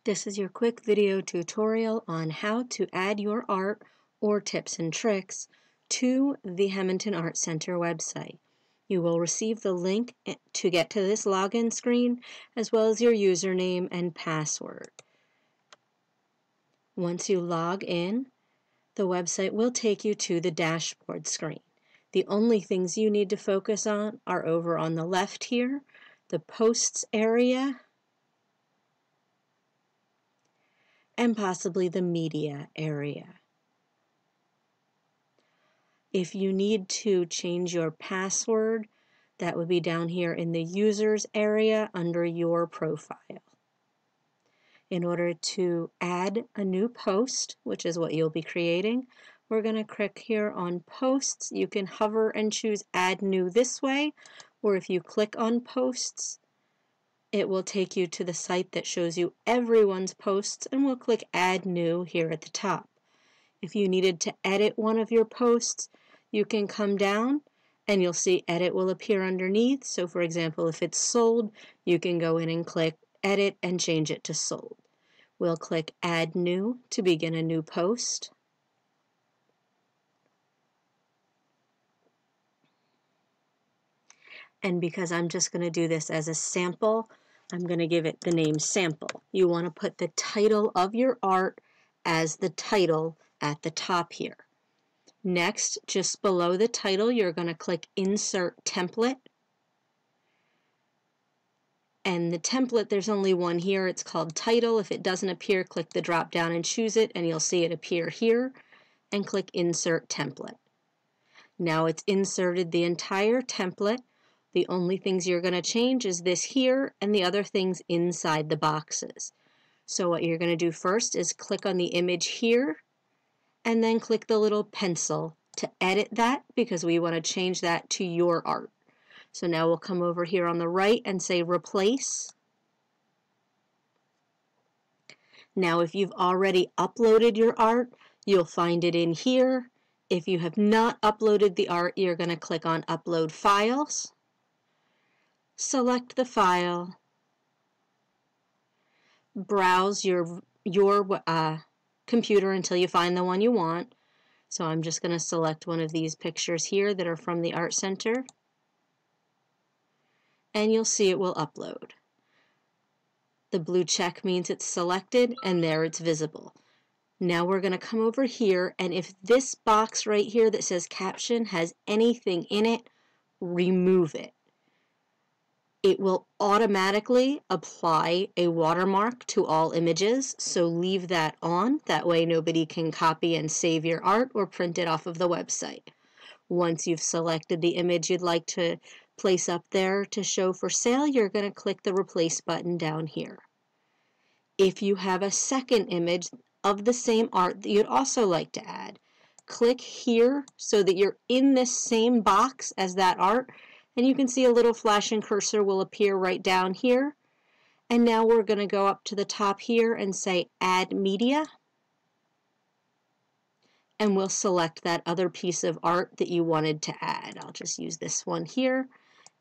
This is your quick video tutorial on how to add your art or tips and tricks to the Heminton Art Center website. You will receive the link to get to this login screen as well as your username and password. Once you log in, the website will take you to the dashboard screen. The only things you need to focus on are over on the left here, the posts area, and possibly the media area. If you need to change your password, that would be down here in the users area under your profile. In order to add a new post, which is what you'll be creating, we're going to click here on posts. You can hover and choose add new this way, or if you click on posts, it will take you to the site that shows you everyone's posts, and we'll click Add New here at the top. If you needed to edit one of your posts, you can come down and you'll see Edit will appear underneath. So for example, if it's sold, you can go in and click Edit and change it to sold. We'll click Add New to begin a new post. And because I'm just going to do this as a sample, I'm going to give it the name Sample. You want to put the title of your art as the title at the top here. Next, just below the title, you're going to click Insert Template. And the template, there's only one here. It's called Title. If it doesn't appear, click the drop down and choose it, and you'll see it appear here. And click Insert Template. Now it's inserted the entire template. The only things you're going to change is this here and the other things inside the boxes. So what you're going to do first is click on the image here and then click the little pencil to edit that because we want to change that to your art. So now we'll come over here on the right and say replace. Now if you've already uploaded your art, you'll find it in here. If you have not uploaded the art, you're going to click on Upload Files. Select the file, browse your computer until you find the one you want. So I'm just going to select one of these pictures here that are from the Art Center, and you'll see it will upload. The blue check means it's selected, and there it's visible. Now we're going to come over here, and if this box right here that says caption has anything in it, remove it. It will automatically apply a watermark to all images, so leave that on. That way nobody can copy and save your art or print it off of the website. Once you've selected the image you'd like to place up there to show for sale, you're going to click the Replace button down here. If you have a second image of the same art that you'd also like to add, click here so that you're in this same box as that art. And you can see a little flashing cursor will appear right down here. And now we're going to go up to the top here and say Add Media. And we'll select that other piece of art that you wanted to add. I'll just use this one here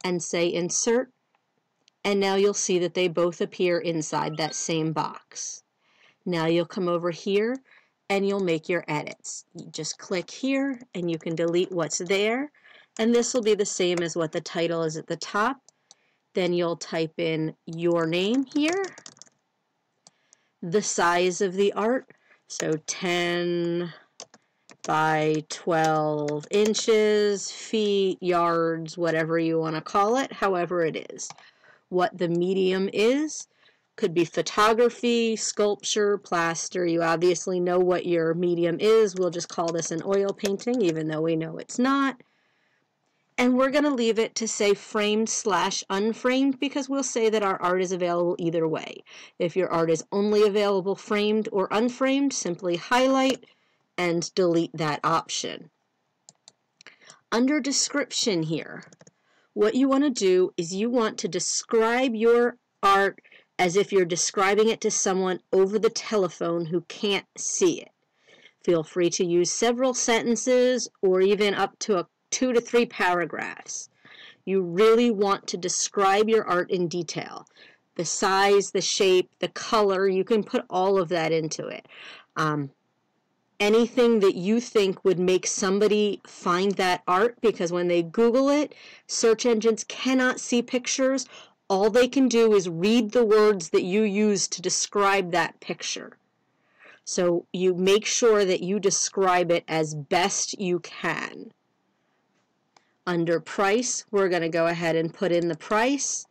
and say Insert. And now you'll see that they both appear inside that same box. Now you'll come over here and you'll make your edits. You just click here and you can delete what's there. And this will be the same as what the title is at the top. Then you'll type in your name here, the size of the art, so 10 by 12 inches, feet, yards, whatever you want to call it, however it is. What the medium is, could be photography, sculpture, plaster. You obviously know what your medium is. We'll just call this an oil painting, even though we know it's not. And we're going to leave it to say framed/unframed because we'll say that our art is available either way. If your art is only available framed or unframed, simply highlight and delete that option. Under description here, what you want to do is you want to describe your art as if you're describing it to someone over the telephone who can't see it. Feel free to use several sentences or even up to 2 to 3 paragraphs. You really want to describe your art in detail. the size, the shape, the color. You can put all of that into it. Anything that you think would make somebody find that art, because when they Google it, search engines cannot see pictures. All they can do is read the words that you use to describe that picture. So you make sure that you describe it as best you can. Under price, we're going to go ahead and put in the price.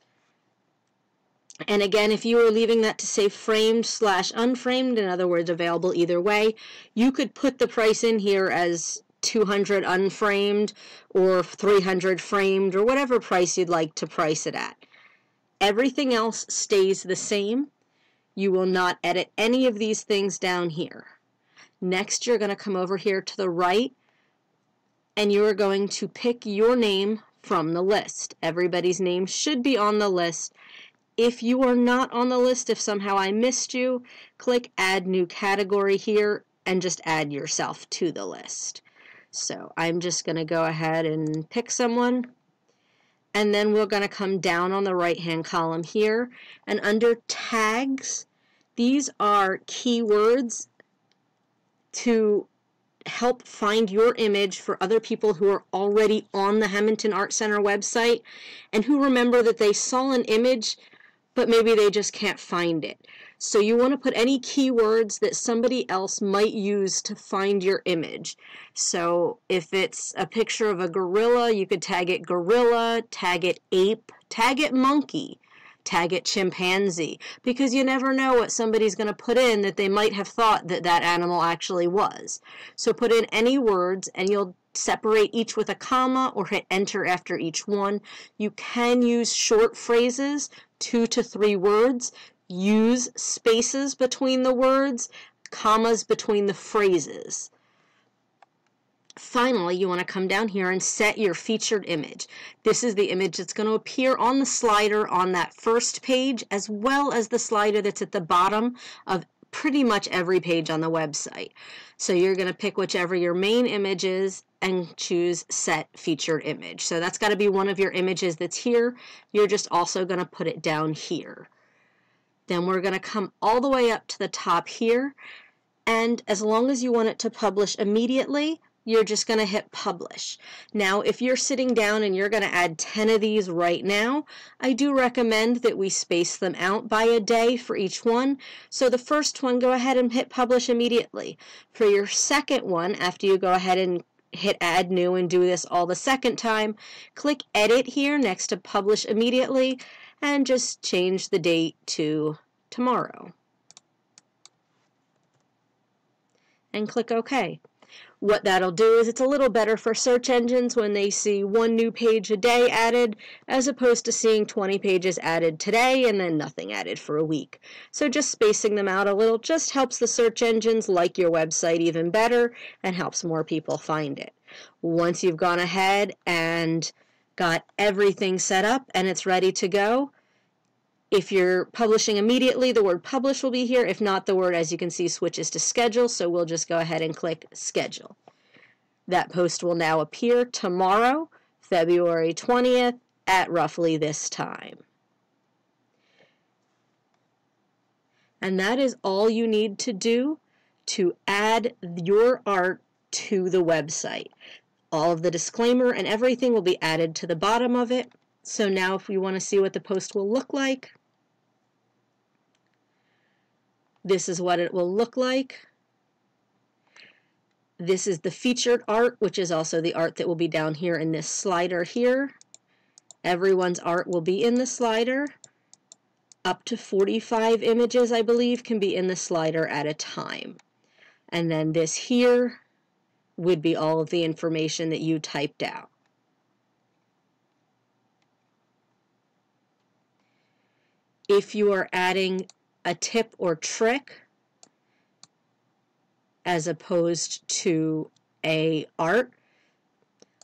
And again, if you were leaving that to say framed/unframed, in other words, available either way, you could put the price in here as 200 unframed or 300 framed or whatever price you'd like to price it at. Everything else stays the same. You will not edit any of these things down here. Next, you're going to come over here to the right, and you are going to pick your name from the list. Everybody's name should be on the list. If you are not on the list, if somehow I missed you, click Add New Category here and just add yourself to the list. So I'm just going to go ahead and pick someone, and then we're going to come down on the right-hand column here, and under Tags, these are keywords to help find your image for other people who are already on the Hamilton Art Center website and who remember that they saw an image but maybe they just can't find it. So you want to put any keywords that somebody else might use to find your image. So if it's a picture of a gorilla, you could tag it gorilla, tag it ape, tag it monkey, tag it chimpanzee, because you never know what somebody's going to put in that they might have thought that that animal actually was. So put in any words, and you'll separate each with a comma or hit enter after each one. You can use short phrases, 2 to 3 words. Use spaces between the words, commas between the phrases. Finally, you want to come down here and set your featured image. This is the image that's going to appear on the slider on that first page, as well as the slider that's at the bottom of pretty much every page on the website. So you're going to pick whichever your main image is and choose Set Featured Image. So that's got to be one of your images that's here. You're just also going to put it down here. Then we're going to come all the way up to the top here, and as long as you want it to publish immediately, you're just going to hit publish. Now, if you're sitting down and you're going to add 10 of these right now, I do recommend that we space them out by a day for each one. So the first one, go ahead and hit publish immediately. For your second one, after you go ahead and hit add new and do this all the second time, click edit here next to publish immediately and just change the date to tomorrow. And click OK. What that'll do is it's a little better for search engines when they see 1 new page a day added, as opposed to seeing 20 pages added today and then nothing added for a week. So just spacing them out a little just helps the search engines like your website even better and helps more people find it. Once you've gone ahead and got everything set up and it's ready to go, if you're publishing immediately, the word publish will be here. If not, the word, as you can see, switches to schedule, so we'll just go ahead and click schedule. That post will now appear tomorrow, February 20th, at roughly this time. And that is all you need to do to add your art to the website. All of the disclaimer and everything will be added to the bottom of it. So now if we want to see what the post will look like, this is what it will look like. This is the featured art, which is also the art that will be down here in this slider here. Everyone's art will be in the slider. Up to 45 images, I believe, can be in the slider at a time. And then this here would be all of the information that you typed out. If you are adding a tip or trick as opposed to a art,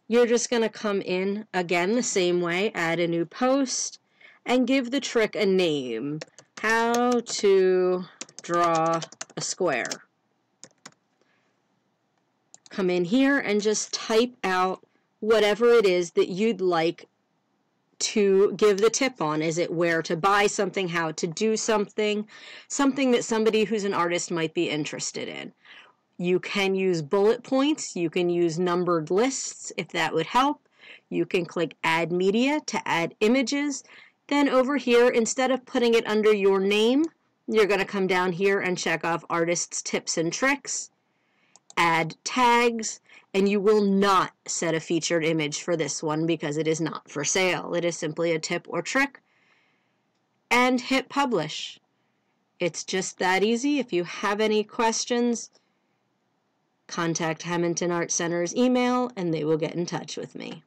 you're just going to come in again the same way, add a new post, and give the trick a name. How to draw a square. Come in here and just type out whatever it is that you'd like to give the tip on. Is it where to buy something, how to do something, something that somebody who's an artist might be interested in. You can use bullet points. You can use numbered lists if that would help. You can click Add Media to add images. Then over here, instead of putting it under your name, you're going to come down here and check off Artists' Tips and Tricks, Add Tags, and you will not set a featured image for this one because it is not for sale. It is simply a tip or trick. And hit Publish. It's just that easy. If you have any questions, contact Hamilton Art Center's email and they will get in touch with me.